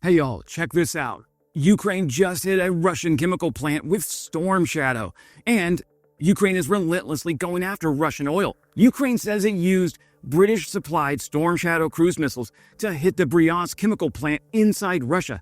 Hey y'all, check this out. Ukraine just hit a Russian chemical plant with storm shadow, and Ukraine is relentlessly going after Russian oil. Ukraine says it used British-supplied Storm Shadow cruise missiles to hit the Bryansk chemical plant inside Russia.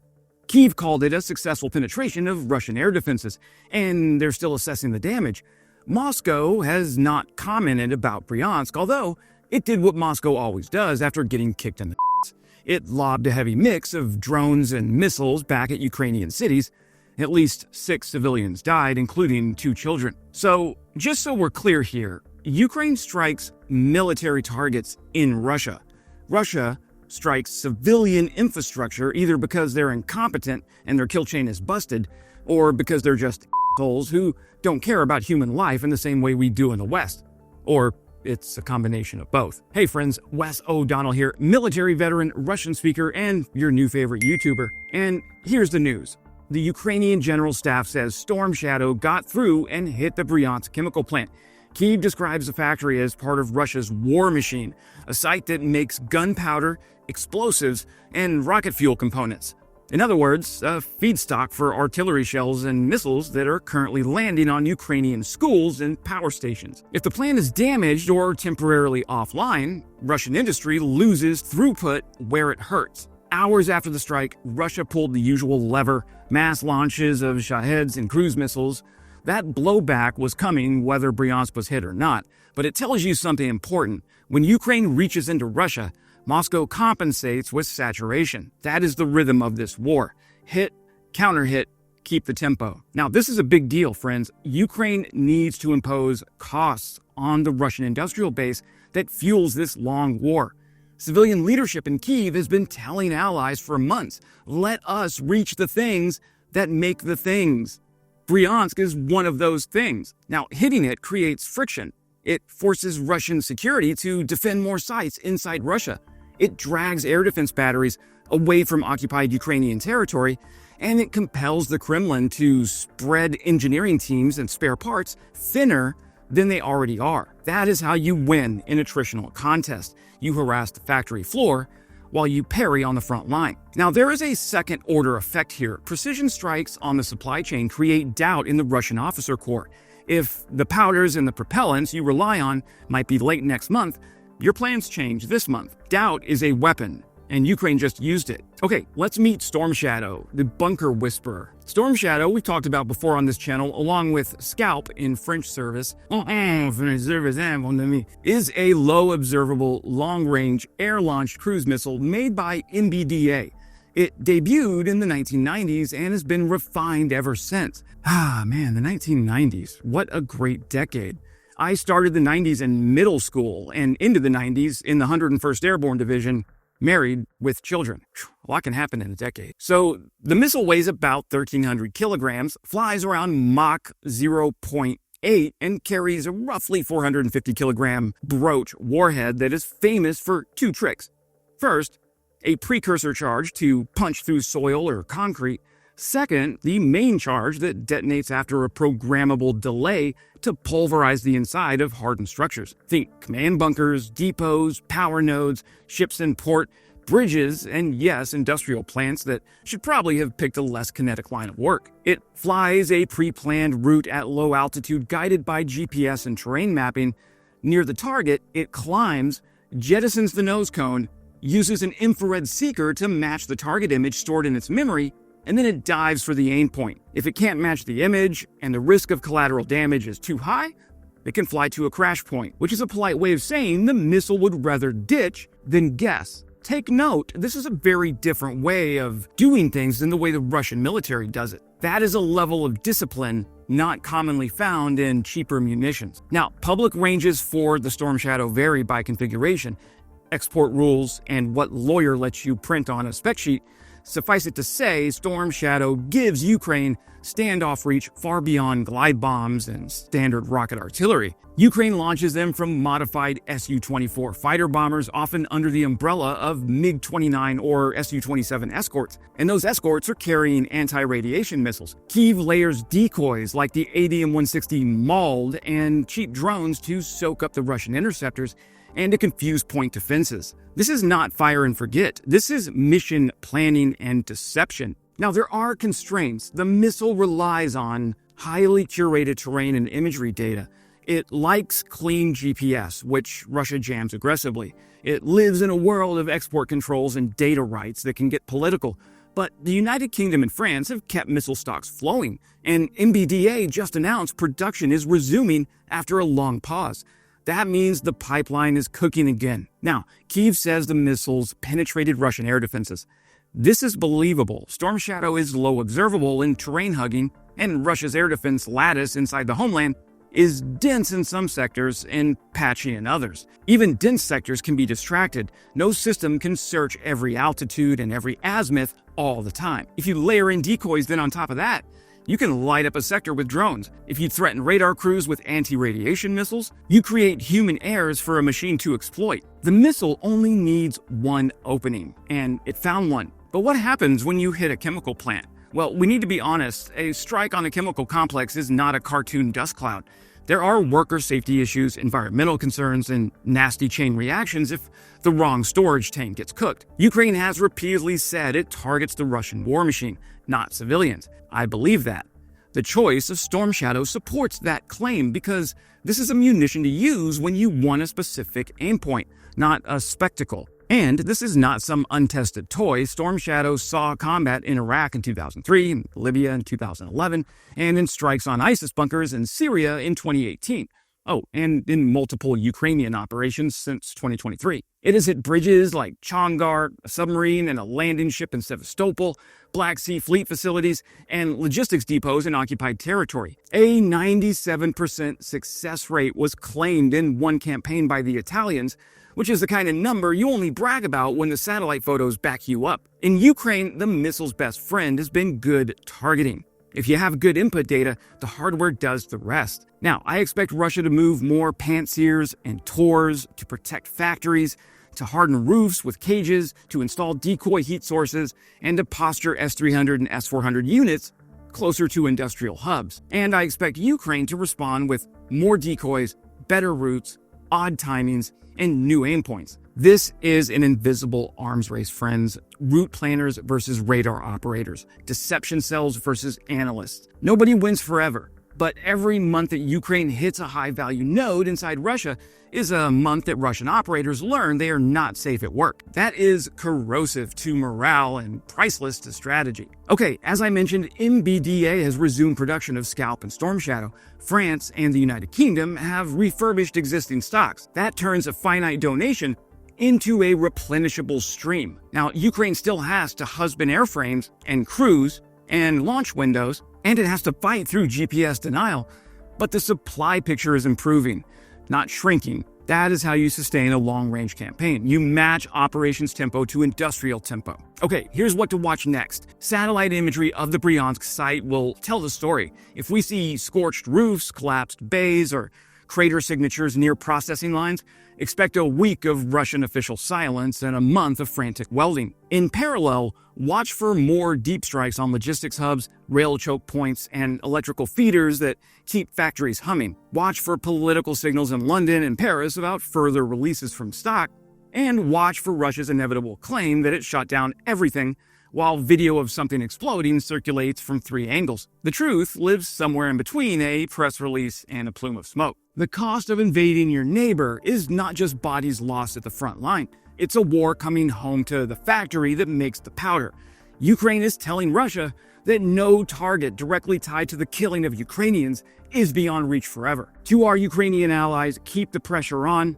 Kyiv called it a successful penetration of Russian air defenses, and they're still assessing the damage. Moscow has not commented about Bryansk, although it did what Moscow always does after getting kicked in the ass. It lobbed a heavy mix of drones and missiles back at Ukrainian cities. At least 6 civilians died, including 2 children. So, just so we're clear here, Ukraine strikes military targets in Russia. Russia strikes civilian infrastructure either because they're incompetent and their kill chain is busted, or because they're just assholes who don't care about human life in the same way we do in the West. Or it's a combination of both. Hey friends, Wes O'Donnell here, military veteran, Russian speaker, and your new favorite YouTuber. And here's the news. The Ukrainian General Staff says Storm Shadow got through and hit the Bryansk chemical plant. Kyiv describes the factory as part of Russia's war machine, a site that makes gunpowder, explosives, and rocket fuel components. In other words, a feedstock for artillery shells and missiles that are currently landing on Ukrainian schools and power stations. If the plant is damaged or temporarily offline, Russian industry loses throughput where it hurts. Hours after the strike, Russia pulled the usual lever, mass launches of Shaheds and cruise missiles. That blowback was coming whether Bryansk was hit or not, but it tells you something important. When Ukraine reaches into Russia, Moscow compensates with saturation. That is the rhythm of this war. Hit, counter-hit, keep the tempo. Now, this is a big deal, friends. Ukraine needs to impose costs on the Russian industrial base that fuels this long war. Civilian leadership in Kyiv has been telling allies for months, let us reach the things that make the things. Bryansk is one of those things. Now, hitting it creates friction. It forces Russian security to defend more sites inside Russia. It drags air defense batteries away from occupied Ukrainian territory, and it compels the Kremlin to spread engineering teams and spare parts thinner than they already are. That is how you win in attritional contest. You harass the factory floor while you parry on the front line. Now, there is a second-order effect here. Precision strikes on the supply chain create doubt in the Russian officer corps. If the powders and the propellants you rely on might be late next month, your plans change this month. Doubt is a weapon, and Ukraine just used it. Okay, let's meet Storm Shadow, the bunker whisperer. Storm Shadow, we've talked about before on this channel, along with Scalp in French service, is a low observable, long-range, air-launched cruise missile made by MBDA. It debuted in the 1990s and has been refined ever since. Ah, man, the 1990s. What a great decade. I started the 90s in middle school and into the 90s in the 101st Airborne Division, married with children. A lot can happen in a decade. So the missile weighs about 1,300 kilograms, flies around Mach 0.8, and carries a roughly 450 kilogram BROACH warhead that is famous for 2 tricks. First, a precursor charge to punch through soil or concrete. Second, the main charge that detonates after a programmable delay to pulverize the inside of hardened structures. Think command bunkers, depots, power nodes, ships in port, bridges, and yes, industrial plants that should probably have picked a less kinetic line of work. It flies a pre-planned route at low altitude guided by GPS and terrain mapping. Near the target, it climbs, jettisons the nose cone, uses an infrared seeker to match the target image stored in its memory, and then it dives for the aim point. If it can't match the image and the risk of collateral damage is too high, it can fly to a crash point, which is a polite way of saying the missile would rather ditch than guess. Take note, this is a very different way of doing things than the way the Russian military does it. That is a level of discipline not commonly found in cheaper munitions. Now, public ranges for the Storm Shadow vary by configuration, export rules, and what lawyer lets you print on a spec sheet. Suffice it to say, Storm Shadow gives Ukraine standoff reach far beyond glide bombs and standard rocket artillery. Ukraine launches them from modified Su-24 fighter bombers, often under the umbrella of MiG-29 or Su-27 escorts, and those escorts are carrying anti-radiation missiles. Kyiv layers decoys like the ADM-160 Mauled and cheap drones to soak up the Russian interceptors, and to confuse point defenses. This is not fire and forget. This is mission planning and deception. Now, there are constraints. The missile relies on highly curated terrain and imagery data. It likes clean GPS, which Russia jams aggressively. It lives in a world of export controls and data rights that can get political. But the United Kingdom and France have kept missile stocks flowing, and MBDA just announced production is resuming after a long pause. That means the pipeline is cooking again. Now, Kyiv says the missiles penetrated Russian air defenses. This is believable. Storm Shadow is low observable in terrain hugging, and Russia's air defense lattice inside the homeland is dense in some sectors and patchy in others. Even dense sectors can be distracted. No system can search every altitude and every azimuth all the time. If you layer in decoys then on top of that, you can light up a sector with drones. If you threaten radar crews with anti-radiation missiles, you create human errors for a machine to exploit. The missile only needs one opening, and it found one. But what happens when you hit a chemical plant? Well, we need to be honest. A strike on a chemical complex is not a cartoon dust cloud. There are worker safety issues, environmental concerns, and nasty chain reactions if the wrong storage tank gets cooked. Ukraine has repeatedly said it targets the Russian war machine, not civilians. I believe that. The choice of Storm Shadow supports that claim because this is a munition to use when you want a specific aim point, not a spectacle. And this is not some untested toy. Storm Shadow saw combat in Iraq in 2003, in Libya in 2011, and in strikes on ISIS bunkers in Syria in 2018. Oh, and in multiple Ukrainian operations since 2023. It has hit bridges like Chongar, a submarine and a landing ship in Sevastopol, Black Sea Fleet facilities, and logistics depots in occupied territory. A 97% success rate was claimed in one campaign by the Italians, which is the kind of number you only brag about when the satellite photos back you up. In Ukraine, the missile's best friend has been good targeting. If you have good input data, the hardware does the rest. Now, I expect Russia to move more pantsirs and Tors to protect factories, to harden roofs with cages, to install decoy heat sources, and to posture S-300 and S-400 units closer to industrial hubs. And I expect Ukraine to respond with more decoys, better routes, odd timings, and new aim points. This is an invisible arms race, friends. Route planners versus radar operators. Deception cells versus analysts. Nobody wins forever, but every month that Ukraine hits a high-value node inside Russia is a month that Russian operators learn they are not safe at work. That is corrosive to morale and priceless to strategy. Okay, as I mentioned, MBDA has resumed production of Scalp and Storm Shadow. France and the United Kingdom have refurbished existing stocks. That turns a finite donation into a replenishable stream. Now, Ukraine still has to husband airframes and crews and launch windows, and it has to fight through GPS denial, but the supply picture is improving, not shrinking. That is how you sustain a long-range campaign. You match operations tempo to industrial tempo. Okay, here's what to watch next. Satellite imagery of the Bryansk site will tell the story. If we see scorched roofs, collapsed bays, or crater signatures near processing lines, expect a week of Russian official silence and a month of frantic welding. In parallel, watch for more deep strikes on logistics hubs, rail choke points, and electrical feeders that keep factories humming. Watch for political signals in London and Paris about further releases from stock, and watch for Russia's inevitable claim that it shut down everything while video of something exploding circulates from 3 angles. The truth lives somewhere in between a press release and a plume of smoke. The cost of invading your neighbor is not just bodies lost at the front line. It's a war coming home to the factory that makes the powder. Ukraine is telling Russia that no target directly tied to the killing of Ukrainians is beyond reach forever. To our Ukrainian allies, keep the pressure on,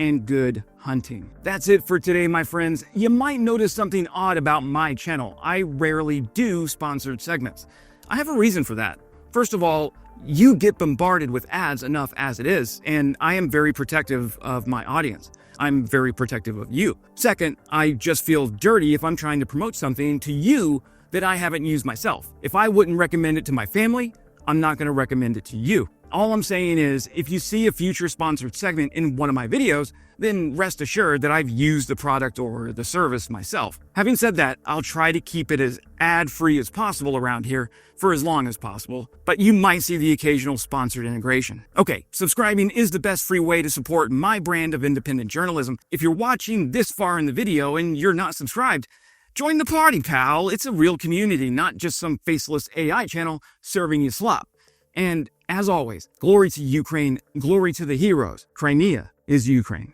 and good hunting. That's it for today, my friends. You might notice something odd about my channel. I rarely do sponsored segments. I have a reason for that. First of all, you get bombarded with ads enough as it is, and I am very protective of my audience. I'm very protective of you. Second, I just feel dirty if I'm trying to promote something to you that I haven't used myself. If I wouldn't recommend it to my family, I'm not going to recommend it to you. All I'm saying is, if you see a future sponsored segment in one of my videos, then rest assured that I've used the product or the service myself. Having said that, I'll try to keep it as ad-free as possible around here for as long as possible, but you might see the occasional sponsored integration. Okay, subscribing is the best free way to support my brand of independent journalism. If you're watching this far in the video and you're not subscribed, join the party, pal. It's a real community, not just some faceless AI channel serving you slop. And as always, glory to Ukraine, glory to the heroes. Crimea is Ukraine.